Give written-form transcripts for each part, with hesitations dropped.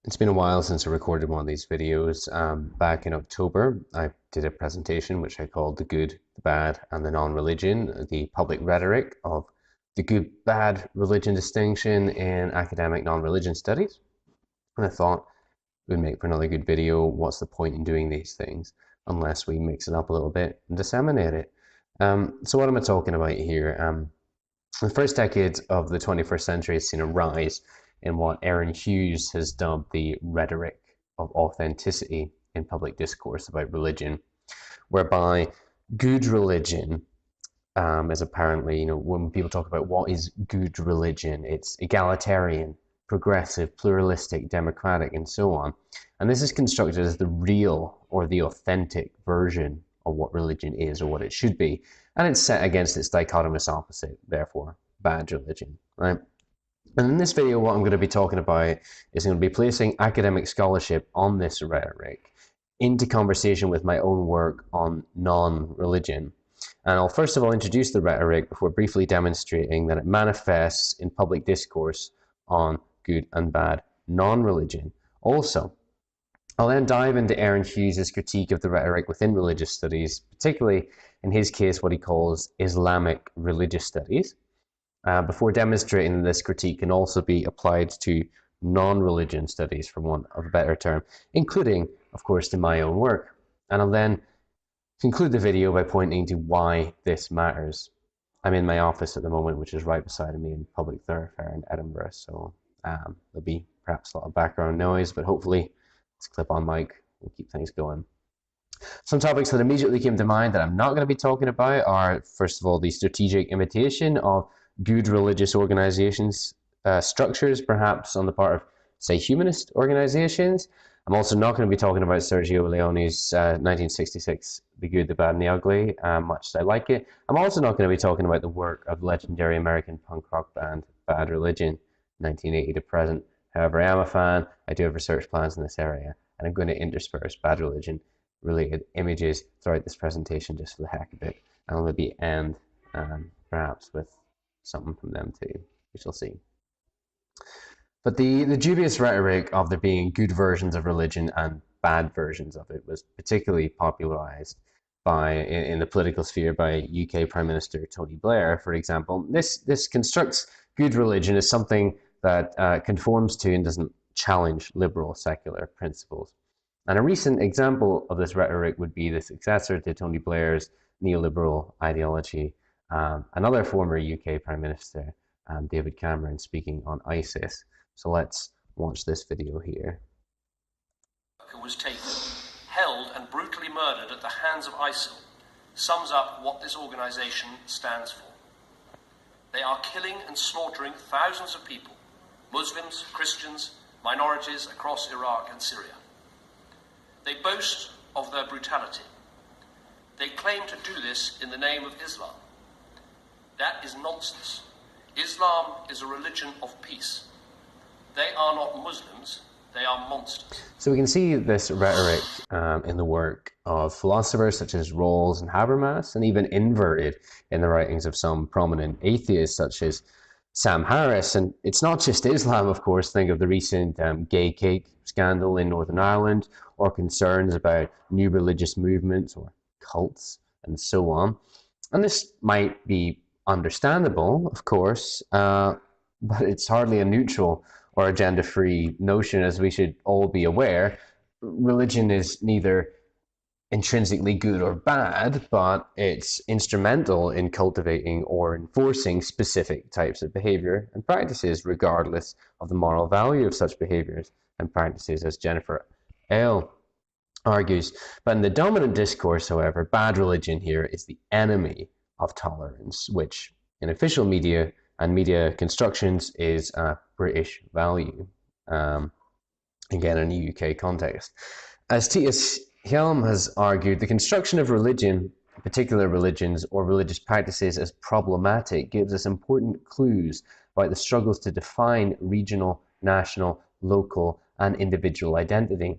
It's been a while since I recorded one of these videos. Back in October, I did a presentation which I called The Good, the Bad, and the Non-Religion, the public rhetoric of the good-bad religion distinction in academic non-religion studies. And I thought it would make for another good video. What's the point in doing these things unless we mix it up a little bit and disseminate it? So what am I talking about here? The first decade of the 21st century has seen a rise in what Aaron Hughes has dubbed the rhetoric of authenticity in public discourse about religion, whereby good religion is apparently, when people talk about what is good religion, it's egalitarian, progressive, pluralistic, democratic, and so on. And this is constructed as the real or the authentic version of what religion is or what it should be. And it's set against its dichotomous opposite, therefore, bad religion, right? And in this video, what I'm going to be talking about is I'm going to be placing academic scholarship on this rhetoric into conversation with my own work on non-religion. And I'll first of all introduce the rhetoric before briefly demonstrating that it manifests in public discourse on good and bad non-religion. Also, I'll then dive into Aaron Hughes' critique of the rhetoric within religious studies, particularly in his case what he calls Islamic religious studies, before demonstrating that this critique can also be applied to non-religion studies, for want of a better term, including, of course, to my own work. And I'll then conclude the video by pointing to why this matters. I'm in my office at the moment, which is right beside me in public thoroughfare in Edinburgh, so there'll be perhaps a lot of background noise, but hopefully this clip-on mic will keep things going. Some topics that immediately came to mind that I'm not going to be talking about are, first of all, the strategic imitation of good religious organizations, structures, perhaps on the part of, say, humanist organizations. I'm also not going to be talking about Sergio Leone's 1966, The Good, the Bad, and the Ugly, much as I like it. I'm also not going to be talking about the work of legendary American punk rock band Bad Religion, 1980 to present. However, I am a fan, I do have research plans in this area, and I'm going to intersperse Bad Religion related images throughout this presentation just for the heck of it. And I'll maybe end perhaps with something from them too. We shall see. But the dubious rhetoric of there being good versions of religion and bad versions of it was particularly popularized in the political sphere by UK Prime Minister Tony Blair, for example. This constructs good religion as something that conforms to and doesn't challenge liberal secular principles. And a recent example of this rhetoric would be the successor to Tony Blair's neoliberal ideology, another former UK Prime Minister, David Cameron, speaking on ISIS. So let's watch this video here. Who was taken, held and brutally murdered at the hands of ISIL sums up what this organization stands for. They are killing and slaughtering thousands of people, Muslims, Christians, minorities across Iraq and Syria. They boast of their brutality. They claim to do this in the name of Islam. That is nonsense. Islam is a religion of peace. They are not Muslims, they are monsters. So we can see this rhetoric in the work of philosophers such as Rawls and Habermas, and even inverted in the writings of some prominent atheists such as Sam Harris. And it's not just Islam, of course. Think of the recent gay cake scandal in Northern Ireland, or concerns about new religious movements or cults and so on. And this might be understandable, of course, but it's hardly a neutral or agenda-free notion, as we should all be aware. Religion is neither intrinsically good or bad, but it's instrumental in cultivating or enforcing specific types of behavior and practices, regardless of the moral value of such behaviors and practices, as Jennifer L. argues. But in the dominant discourse, however, bad religion here is the enemy of tolerance, which in official media and media constructions is a British value, again in a UK context. As T.S. Helm has argued, the construction of religion, particular religions or religious practices, as problematic gives us important clues about the struggles to define regional, national, local, and individual identity.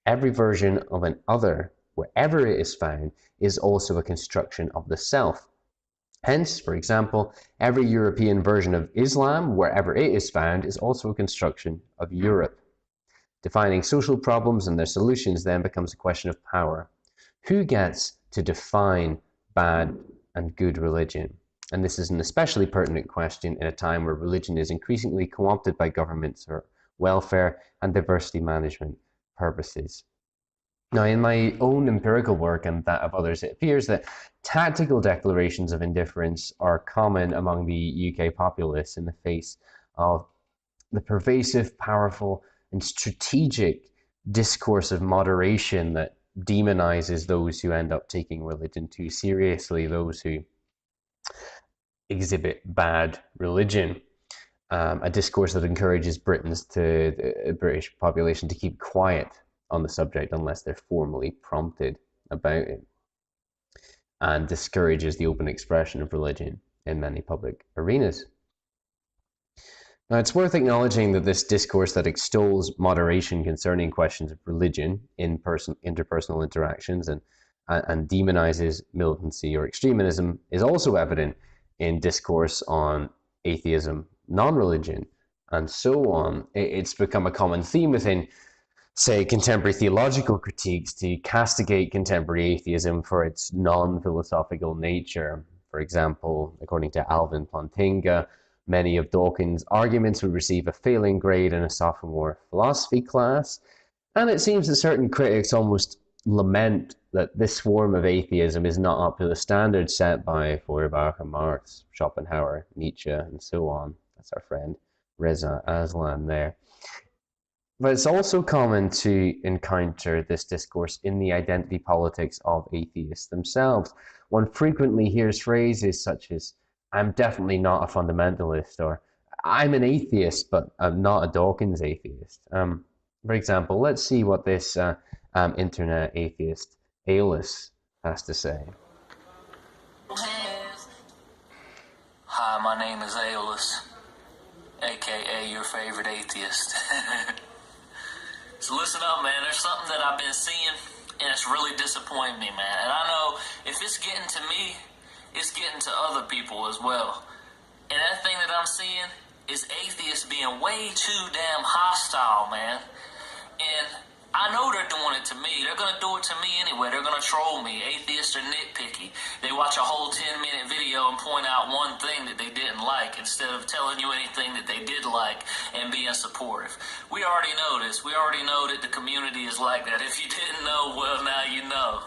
Every version of an other, wherever it is found, is also a construction of the self. Hence, for example, every European version of Islam, wherever it is found, is also a construction of Europe. Defining social problems and their solutions then becomes a question of power. Who gets to define bad and good religion? And this is an especially pertinent question in a time where religion is increasingly co-opted by governments for welfare and diversity management purposes. Now, in my own empirical work and that of others, it appears that tactical declarations of indifference are common among the UK populace in the face of the pervasive, powerful, and strategic discourse of moderation that demonizes those who end up taking religion too seriously, those who exhibit bad religion. A discourse that encourages the British population to keep quiet on the subject unless they're formally prompted about it, and discourages the open expression of religion in many public arenas. Now, it's worth acknowledging that this discourse that extols moderation concerning questions of religion in interpersonal interactions and demonizes militancy or extremism is also evident in discourse on atheism, non-religion, and so on. It's become a common theme within, say, contemporary theological critiques to castigate contemporary atheism for its non-philosophical nature. For example, according to Alvin Plantinga, many of Dawkins' arguments would receive a failing grade in a sophomore philosophy class, and it seems that certain critics almost lament that this form of atheism is not up to the standards set by Feuerbach and Marx, Schopenhauer, Nietzsche, and so on. That's our friend Reza Aslan there. But it's also common to encounter this discourse in the identity politics of atheists themselves. One frequently hears phrases such as, "I'm definitely not a fundamentalist," or "I'm an atheist, but I'm not a Dawkins atheist." For example, let's see what this internet atheist, Aeolus, has to say. Hi, my name is Aeolus, aka your favorite atheist. So listen up, man. There's something that I've been seeing, and it's really disappointing me, man. And I know if it's getting to me, it's getting to other people as well. And that thing that I'm seeing is atheists being way too damn hostile, man. And I know they're doing it to me. They're going to do it to me anyway. They're going to troll me. Atheists are nitpicky. They watch a whole 10-minute video and point out one thing that they didn't like instead of telling you anything that they did like and being supportive. We already know this. We already know that the community is like that. If you didn't know, well, now you know.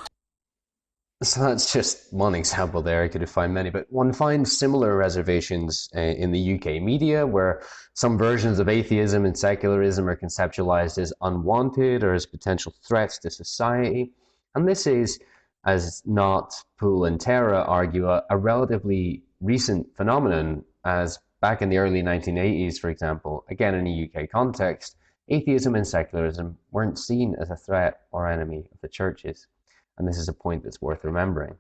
So that's just one example there. I could have found many, but one finds similar reservations in the UK media, where some versions of atheism and secularism are conceptualized as unwanted or as potential threats to society. And this is, as Knott, Poole, and Terra argue, a relatively recent phenomenon, as back in the early 1980s, for example, again in a UK context, atheism and secularism weren't seen as a threat or enemy of the churches. And this is a point that's worth remembering.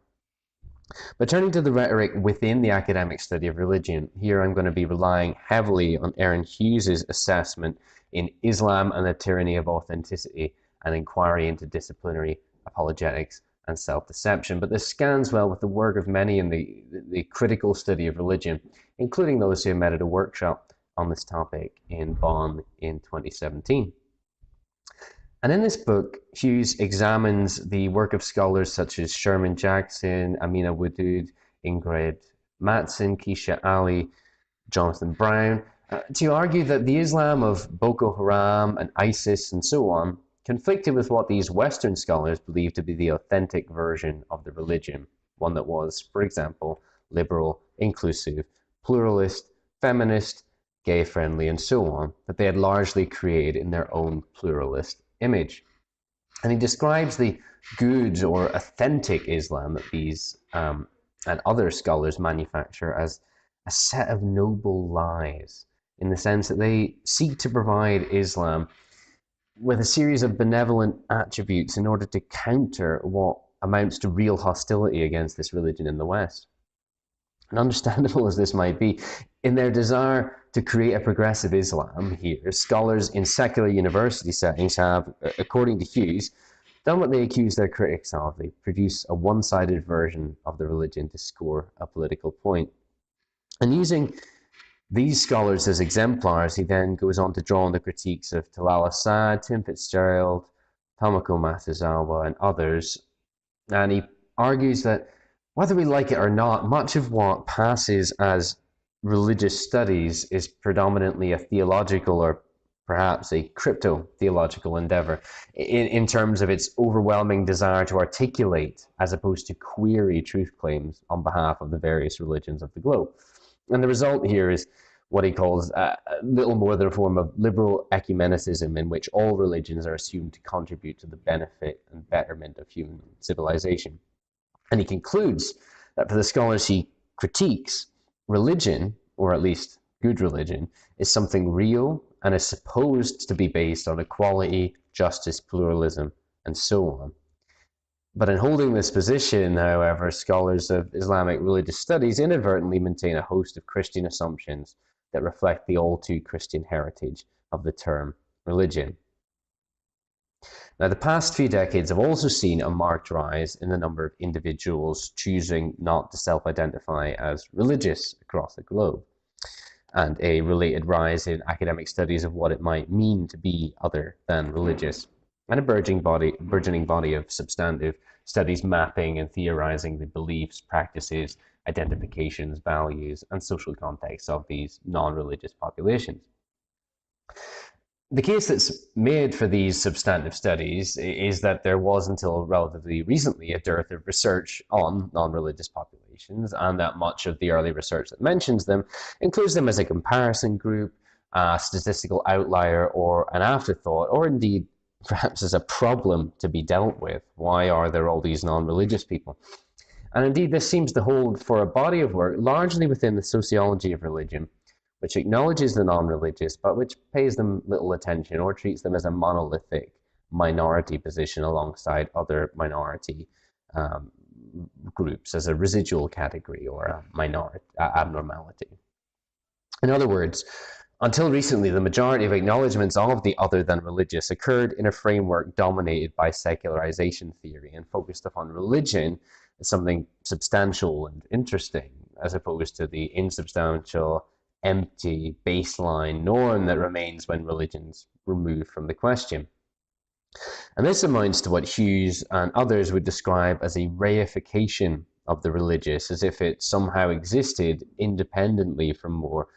But turning to the rhetoric within the academic study of religion, here I'm going to be relying heavily on Aaron Hughes's assessment in Islam and the Tyranny of Authenticity, an inquiry into disciplinary apologetics and self-deception. But this scans well with the work of many in the critical study of religion, including those who met at a workshop on this topic in Bonn in 2017. And in this book, Hughes examines the work of scholars such as Sherman Jackson, Amina Wadud, Ingrid Mattson, Keisha Ali, Jonathan Brown, to argue that the Islam of Boko Haram and ISIS and so on conflicted with what these Western scholars believed to be the authentic version of the religion, one that was, for example, liberal, inclusive, pluralist, feminist, gay-friendly, and so on, that they had largely created in their own pluralist image. And he describes the good or authentic Islam that these and other scholars manufacture as a set of noble lies, in the sense that they seek to provide Islam with a series of benevolent attributes in order to counter what amounts to real hostility against this religion in the West. And understandable as this might be, in their desire to create a progressive Islam here, scholars in secular university settings have, according to Hughes, done what they accuse their critics of. They produce a one-sided version of the religion to score a political point. And using These scholars as exemplars, he then goes on to draw on the critiques of Talal Asad, Tim Fitzgerald, Tomoko Matazawa, and others, and he argues that whether we like it or not, much of what passes as religious studies is predominantly a theological or perhaps a crypto-theological endeavor in terms of its overwhelming desire to articulate as opposed to query truth claims on behalf of the various religions of the globe. And the result here is what he calls little more than a form of liberal ecumenicism in which all religions are assumed to contribute to the benefit and betterment of human civilization. And he concludes that for the scholars he critiques, religion, or at least good religion, is something real and is supposed to be based on equality, justice, pluralism, and so on. But in holding this position, however, scholars of Islamic religious studies inadvertently maintain a host of Christian assumptions that reflect the all too Christian heritage of the term religion. Now, the past few decades have also seen a marked rise in the number of individuals choosing not to self-identify as religious across the globe, and a related rise in academic studies of what it might mean to be other than religious, and a burgeoning body of substantive studies mapping and theorizing the beliefs, practices, identifications, values, and social contexts of these non-religious populations. The case that's made for these substantive studies is that there was, until relatively recently, a dearth of research on non-religious populations, and that much of the early research that mentions them includes them as a comparison group, a statistical outlier, or an afterthought, or indeed perhaps as a problem to be dealt with. Why are there all these non-religious people? And indeed, this seems to hold for a body of work largely within the sociology of religion, which acknowledges the non-religious, but which pays them little attention or treats them as a monolithic minority position alongside other minority groups as a residual category or a minority abnormality. In other words, until recently, the majority of acknowledgements of the other than religious occurred in a framework dominated by secularization theory and focused upon religion as something substantial and interesting, as opposed to the insubstantial, empty baseline norm that remains when religion's removed from the question. And this amounts to what Hughes and others would describe as a reification of the religious, as if it somehow existed independently from more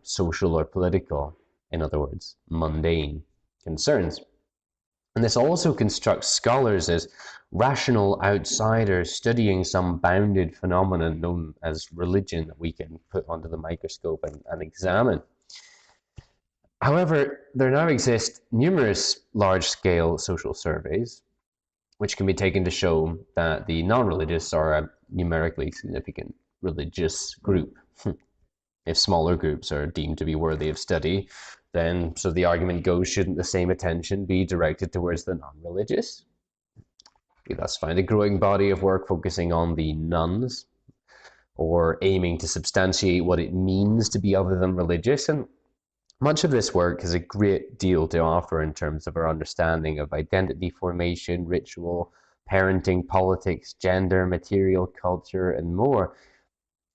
social or political, in other words, mundane concerns. And this also constructs scholars as rational outsiders studying some bounded phenomenon known as religion that we can put under the microscope and examine. However, there now exist numerous large-scale social surveys which can be taken to show that the non-religious are a numerically significant religious group. If smaller groups are deemed to be worthy of study, then, so the argument goes, shouldn't the same attention be directed towards the non-religious? We thus find a growing body of work focusing on the nones, or aiming to substantiate what it means to be other than religious, and much of this work has a great deal to offer in terms of our understanding of identity formation, ritual, parenting, politics, gender, material culture, and more.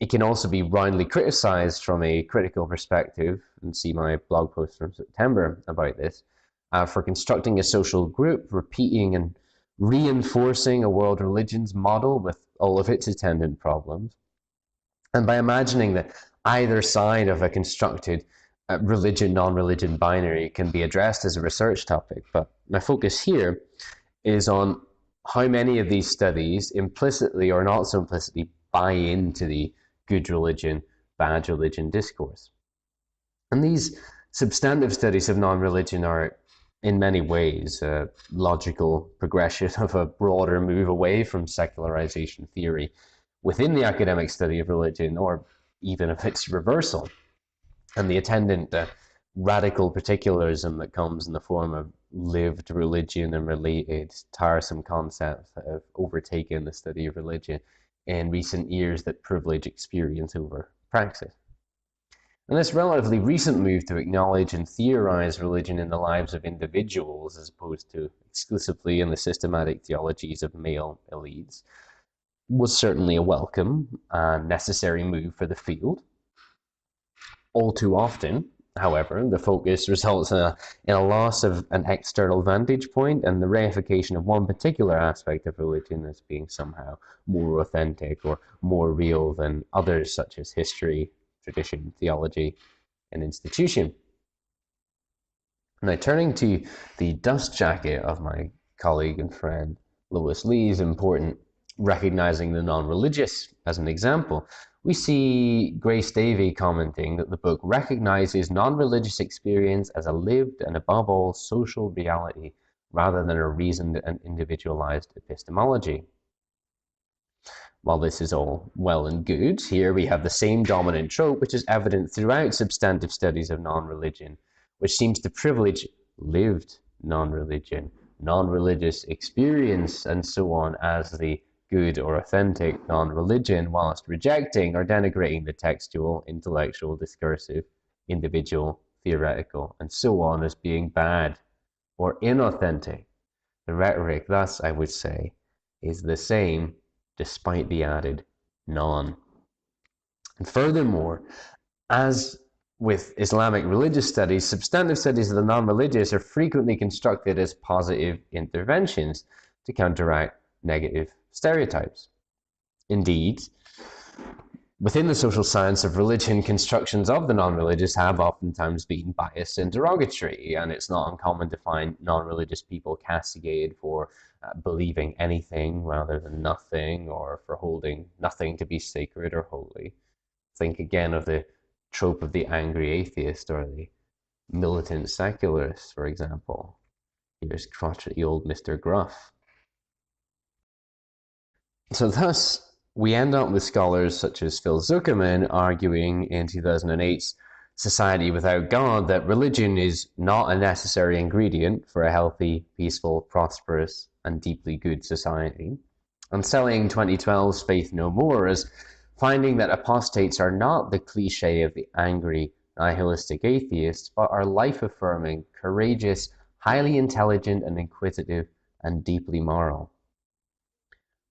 It can also be roundly criticized from a critical perspective, and see my blog post from September about this, for constructing a social group, repeating and reinforcing a world religions model with all of its attendant problems, and by imagining that either side of a constructed religion, non-religion binary can be addressed as a research topic. But my focus here is on how many of these studies implicitly or not so implicitly buy into the good religion, bad religion discourse. And these substantive studies of non-religion are in many ways a logical progression of a broader move away from secularization theory within the academic study of religion, or even of its reversal, and the attendant radical particularism that comes in the form of lived religion and related tiresome concepts that have overtaken the study of religion in recent years that privilege experience over praxis. And this relatively recent move to acknowledge and theorize religion in the lives of individuals as opposed to exclusively in the systematic theologies of male elites was certainly a welcome and necessary move for the field. All too often, however, the focus results in a loss of an external vantage point and the reification of one particular aspect of religion as being somehow more authentic or more real than others, such as history, tradition, theology, and institution. Now, turning to the dust jacket of my colleague and friend Lois Lee is important, recognizing the non-religious as an example. We see Grace Davey commenting that the book recognizes non-religious experience as a lived and above all social reality rather than a reasoned and individualized epistemology. While this is all well and good, here we have the same dominant trope which is evident throughout substantive studies of non-religion, which seems to privilege lived non-religion, non-religious experience, and so on as the good or authentic non-religion, whilst rejecting or denigrating the textual, intellectual, discursive, individual, theoretical, and so on as being bad or inauthentic. The rhetoric, thus, I would say, is the same despite the added non. And furthermore, as with Islamic religious studies, substantive studies of the non-religious are frequently constructed as positive interventions to counteract negative stereotypes. Indeed, within the social science of religion, constructions of the non-religious have oftentimes been biased and derogatory, and it's not uncommon to find non-religious people castigated for believing anything rather than nothing, or for holding nothing to be sacred or holy. Think again of the trope of the angry atheist or the militant secularist, for example. Here's crotchety old Mr. Gruff. So thus, we end up with scholars such as Phil Zuckerman arguing in 2008's Society Without God that religion is not a necessary ingredient for a healthy, peaceful, prosperous, and deeply good society, and selling 2012's Faith No More as finding that apostates are not the cliche of the angry, nihilistic atheist, but are life-affirming, courageous, highly intelligent and inquisitive, and deeply moral.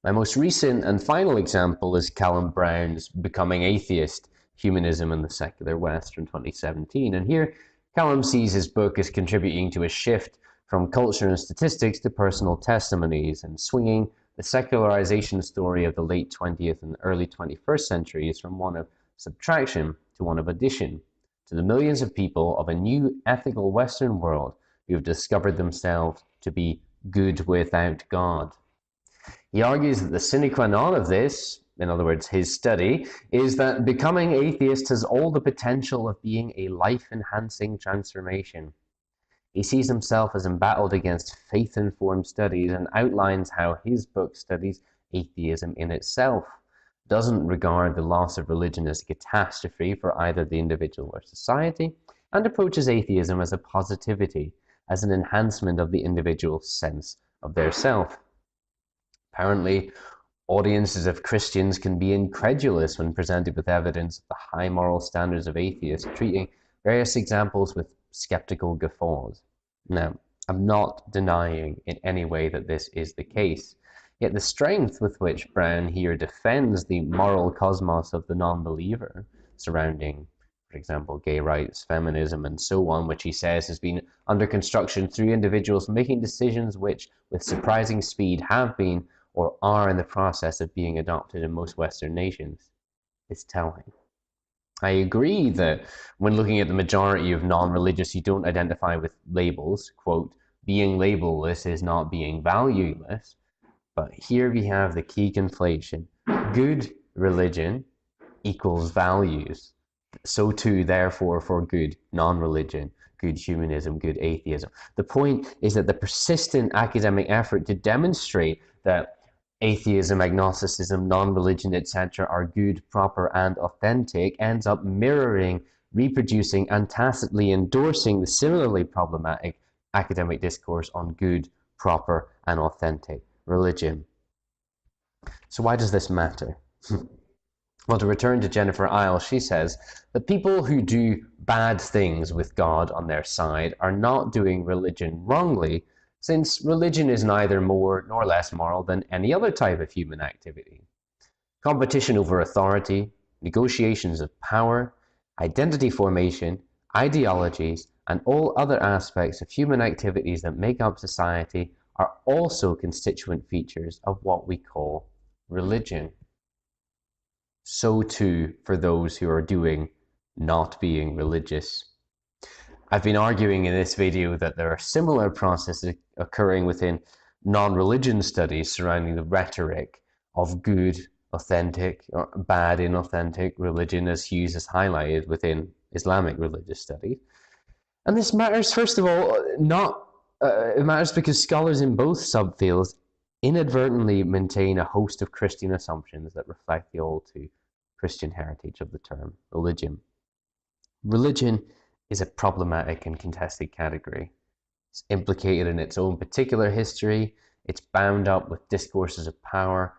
My most recent and final example is Callum Brown's Becoming Atheist, Humanism in the Secular West from 2017. And here, Callum sees his book as contributing to a shift from culture and statistics to personal testimonies and swinging the secularization story of the late 20th and early 21st centuries from one of subtraction to one of addition to the millions of people of a new ethical Western world who have discovered themselves to be good without God. He argues that the sine qua non of this, in other words, his study, is that becoming atheist has all the potential of being a life-enhancing transformation. He sees himself as embattled against faith-informed studies and outlines how his book studies atheism in itself, doesn't regard the loss of religion as a catastrophe for either the individual or society, and approaches atheism as a positivity, as an enhancement of the individual's sense of their self. Apparently, audiences of Christians can be incredulous when presented with evidence of the high moral standards of atheists, treating various examples with skeptical guffaws. Now, I'm not denying in any way that this is the case, yet the strength with which Brown here defends the moral cosmos of the non-believer surrounding, for example, gay rights, feminism, and so on, which he says has been under construction through individuals making decisions which, with surprising speed, have been or are in the process of being adopted in most Western nations, is telling. I agree that when looking at the majority of non-religious, you don't identify with labels. Quote, being labelless is not being valueless. But here we have the key conflation. Good religion equals values. So too, therefore, for good non-religion, good humanism, good atheism. The point is that the persistent academic effort to demonstrate that atheism, agnosticism, non-religion, etc. are good, proper, and authentic ends up mirroring, reproducing, and tacitly endorsing the similarly problematic academic discourse on good, proper, and authentic religion. So why does this matter? Well, to return to Jennifer Isle, she says that people who do bad things with God on their side are not doing religion wrongly, since religion is neither more nor less moral than any other type of human activity. Competition over authority, negotiations of power, Identity formation, ideologies, and all other aspects of human activities that make up society are also constituent features of what we call religion. So too for those who are doing not being religious. I've been arguing in this video that there are similar processes occurring within non-religion studies surrounding the rhetoric of good, authentic, or bad, inauthentic religion, as Hughes has highlighted within Islamic religious studies. And this matters, first of all, it matters because scholars in both subfields inadvertently maintain a host of Christian assumptions that reflect the all too Christian heritage of the term religion. Religion is a problematic and contested category. It's implicated in its own particular history, it's bound up with discourses of power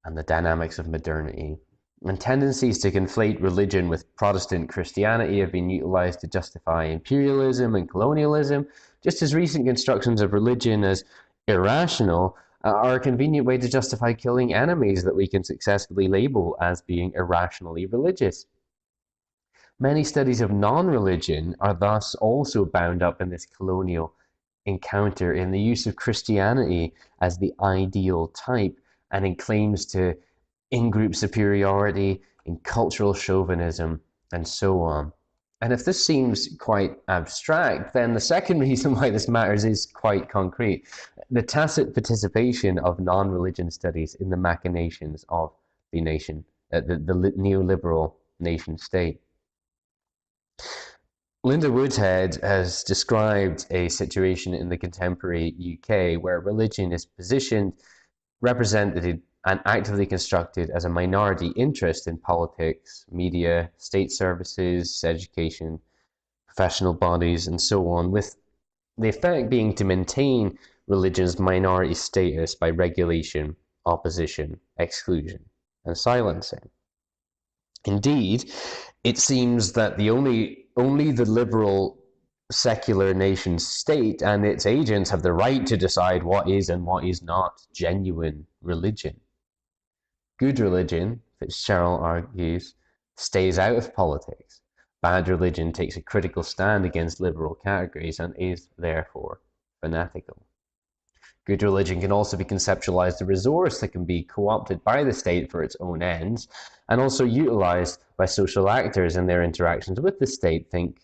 and the dynamics of modernity. And tendencies to conflate religion with Protestant Christianity have been utilized to justify imperialism and colonialism, just as recent constructions of religion as irrational are a convenient way to justify killing enemies that we can successfully label as being irrationally religious. Many studies of non-religion are thus also bound up in this colonial encounter in the use of Christianity as the ideal type and in claims to in-group superiority, in cultural chauvinism, and so on. And if this seems quite abstract, then the second reason why this matters is quite concrete. The tacit participation of non-religion studies in the machinations of the nation, the neoliberal nation state. Linda Woodhead has described a situation in the contemporary UK where religion is positioned, represented, and actively constructed as a minority interest in politics, media, state services, education, professional bodies, and so on, with the effect being to maintain religion's minority status by regulation, opposition, exclusion, and silencing. Indeed, it seems that only the liberal secular nation state and its agents have the right to decide what is and what is not genuine religion. Good religion, Fitzgerald argues, stays out of politics. Bad religion takes a critical stand against liberal categories and is therefore fanatical. Good religion can also be conceptualized as a resource that can be co-opted by the state for its own ends and also utilized by social actors in their interactions with the state. Think,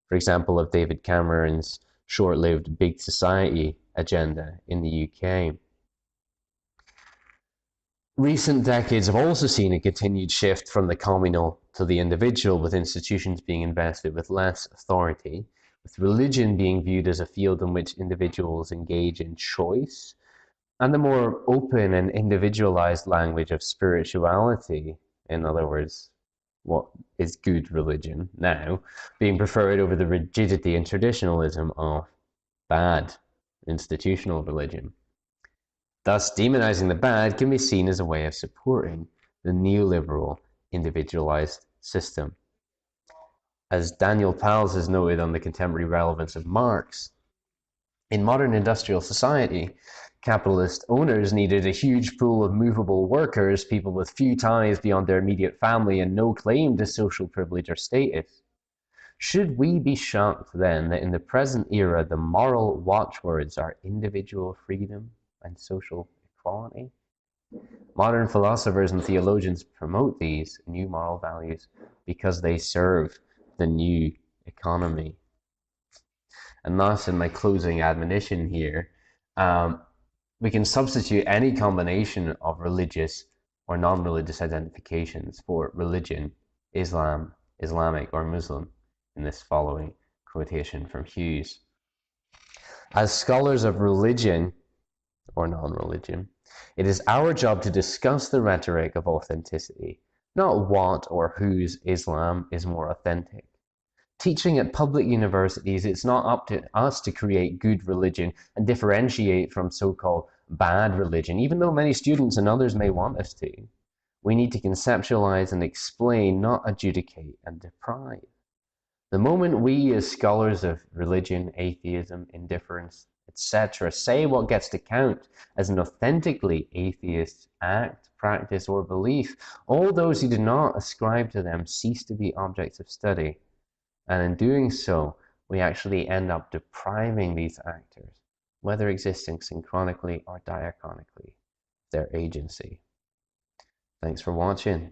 for example, of David Cameron's short-lived Big Society agenda in the UK. Recent decades have also seen a continued shift from the communal to the individual, with institutions being invested with less authority, with religion being viewed as a field in which individuals engage in choice, and the more open and individualized language of spirituality, in other words, what is good religion now, being preferred over the rigidity and traditionalism of bad institutional religion. Thus, demonizing the bad can be seen as a way of supporting the neoliberal individualized system. As Daniel Pals has noted on the contemporary relevance of Marx, in modern industrial society, capitalist owners needed a huge pool of movable workers, people with few ties beyond their immediate family and no claim to social privilege or status. Should we be shocked then that in the present era the moral watchwords are individual freedom and social equality? Modern philosophers and theologians promote these new moral values because they serve the new economy. And thus, in my closing admonition here, we can substitute any combination of religious or non-religious identifications for religion, Islam, Islamic, or Muslim in this following quotation from Hughes. As scholars of religion or non-religion, it is our job to discuss the rhetoric of authenticity, not what or whose Islam is more authentic. Teaching at public universities, it's not up to us to create good religion and differentiate from so-called bad religion, even though many students and others may want us to. We need to conceptualize and explain, not adjudicate and deprive. The moment we, as scholars of religion, atheism, indifference, etc. Say what gets to count as an authentically atheist act, practice, or belief. All those who do not ascribe to them cease to be objects of study. And in doing so, we actually end up depriving these actors, whether existing synchronically or diachronically, their agency. Thanks for watching.